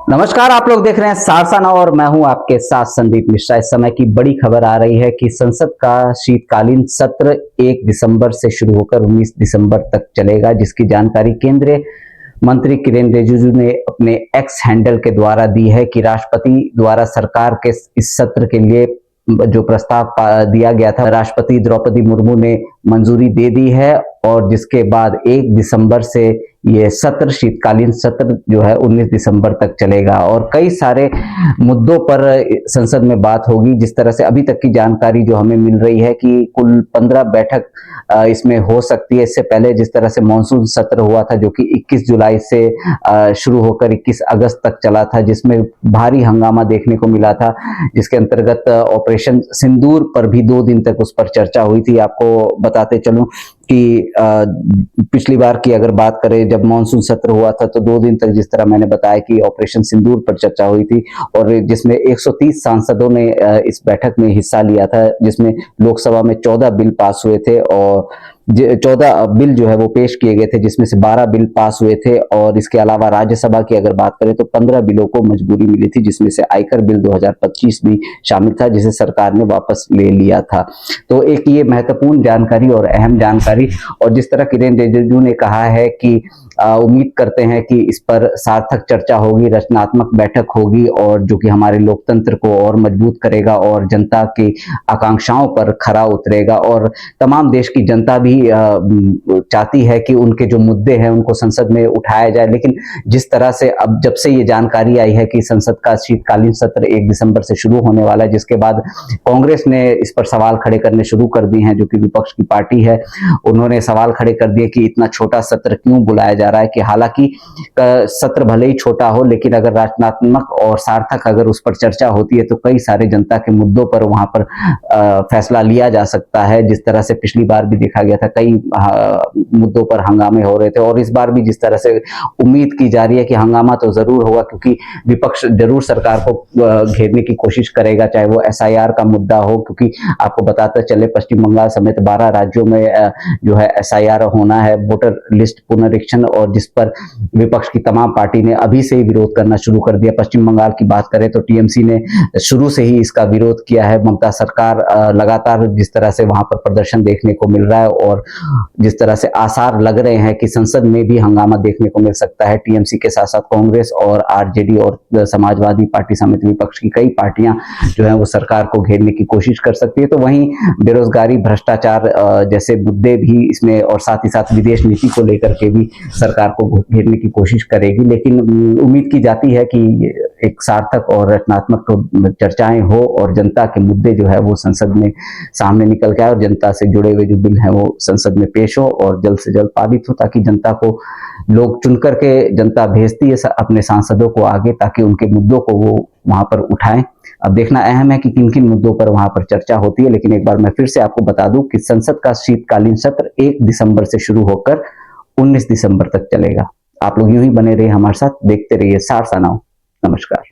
नमस्कार, आप लोग देख रहे हैं सारसा नाउ और मैं हूं आपके साथ संदीप मिश्रा। इस समय की बड़ी खबर आ रही है कि संसद का शीतकालीन सत्र 1 दिसंबर से शुरू होकर 19 दिसंबर तक चलेगा, जिसकी जानकारी केंद्रीय मंत्री किरेन रिजिजू ने अपने एक्स हैंडल के द्वारा दी है कि राष्ट्रपति द्वारा सरकार के इस सत्र के लिए जो प्रस्ताव दिया गया था, राष्ट्रपति द्रौपदी मुर्मू ने मंजूरी दे दी है और जिसके बाद 1 दिसंबर से ये सत्र शीतकालीन सत्र जो है 19 दिसंबर तक चलेगा और कई सारे मुद्दों पर संसद में बात होगी। जिस तरह से अभी तक की जानकारी जो हमें मिल रही है कि कुल 15 बैठक इसमें हो सकती है। इससे पहले जिस तरह से मॉनसून सत्र हुआ था जो कि 21 जुलाई से शुरू होकर 21 अगस्त तक चला था, जिसमें भारी हंगामा देखने को मिला था, जिसके अंतर्गत ऑपरेशन सिंदूर पर भी 2 दिन तक उस पर चर्चा हुई थी। आपको बताते चलूं कि पिछली बार की अगर बात करें, जब मॉनसून सत्र हुआ था तो 2 दिन तक जिस तरह मैंने बताया कि ऑपरेशन सिंदूर पर चर्चा हुई थी और जिसमें 130 सांसदों ने इस बैठक में हिस्सा लिया था, जिसमें लोकसभा में 14 बिल पास हुए थे और 14 बिल जो है वो पेश किए गए थे, जिसमें से 12 बिल पास हुए थे और इसके अलावा राज्यसभा की अगर बात करें तो 15 बिलों को मंजूरी मिली थी, जिसमें से आयकर बिल 2025 भी शामिल था, जिसे सरकार ने वापस ले लिया था। तो एक ये महत्वपूर्ण जानकारी और अहम जानकारी। और जिस तरह किरेन रिजिजू ने कहा है कि उम्मीद करते हैं कि इस पर सार्थक चर्चा होगी, रचनात्मक बैठक होगी और जो कि हमारे लोकतंत्र को और मजबूत करेगा और जनता की आकांक्षाओं पर खरा उतरेगा। और तमाम देश की जनता भी चाहती है कि उनके जो मुद्दे हैं उनको संसद में उठाया जाए। लेकिन जिस तरह से अब जब से ये जानकारी आई है कि संसद का शीतकालीन सत्र 1 दिसंबर से शुरू होने वाला है, जिसके बाद कांग्रेस ने इस पर सवाल खड़े करने शुरू कर दिए हैं, जो कि विपक्ष की पार्टी है, उन्होंने सवाल खड़े कर दिए कि इतना छोटा सत्र क्यों बुलाया जा रहा है। कि हालांकि सत्र भले ही छोटा हो, लेकिन अगर रचनात्मक और सार्थक अगर उस पर चर्चा होती है तो कई सारे जनता के मुद्दों पर वहां पर फैसला लिया जा सकता है। जिस तरह से पिछली बार भी देखा गया था, कई मुद्दों पर हंगामे हो रहे थे और इस बार भी जिस तरह से उम्मीद की जा रही है कि हंगामा तो जरूर होगा, क्योंकि विपक्ष जरूर सरकार को घेरने की कोशिश करेगा, चाहे वो एसआईआर का मुद्दा हो, क्योंकि आपको बताते चले पश्चिम बंगाल समेत 12 राज्यों में जो है एसआईआर होना है, वोटर लिस्ट पुनरीक्षण, और जिस पर विपक्ष की तमाम पार्टी ने अभी से ही विरोध करना शुरू कर दिया। पश्चिम बंगाल की बात करें तो टीएमसी ने शुरू से ही इसका विरोध किया है। ममता सरकार लगातार जिस तरह से वहां पर प्रदर्शन देखने को मिल रहा है और जिस तरह से आसार लग रहे हैं कि संसद में भी हंगामा देखने को मिल सकता है। टीएमसी के साथ साथ कांग्रेस और आरजेडी और समाजवादी पार्टी समेत विपक्ष की कई पार्टियां जो है वो सरकार को घेरने की कोशिश कर सकती है। तो वहीं बेरोजगारी, भ्रष्टाचार जैसे मुद्दे भी इसमें और साथ ही साथ विदेश नीति को लेकर के भी सरकार को घेरने की कोशिश करेगी। लेकिन उम्मीद की जाती है कि एक सार्थक और रचनात्मक चर्चाएं हो और जनता के मुद्दे जो है वो संसद में सामने निकल के आए और जनता से जुड़े हुए जो बिल हैं वो संसद में पेश हो और जल्द से जल्द पारित हो, ताकि जनता को लोग चुन करके जनता भेजती है अपने सांसदों को आगे, ताकि उनके मुद्दों को वो वहां पर उठाएं। अब देखना अहम है कि किन किन मुद्दों पर वहां पर चर्चा होती है। लेकिन एक बार मैं फिर से आपको बता दूं कि संसद का शीतकालीन सत्र 1 दिसंबर से शुरू होकर 19 दिसंबर तक चलेगा। आप लोग यूं ही बने रहिए हमारे साथ, देखते रहिए सारसा नाउ। नमस्कार।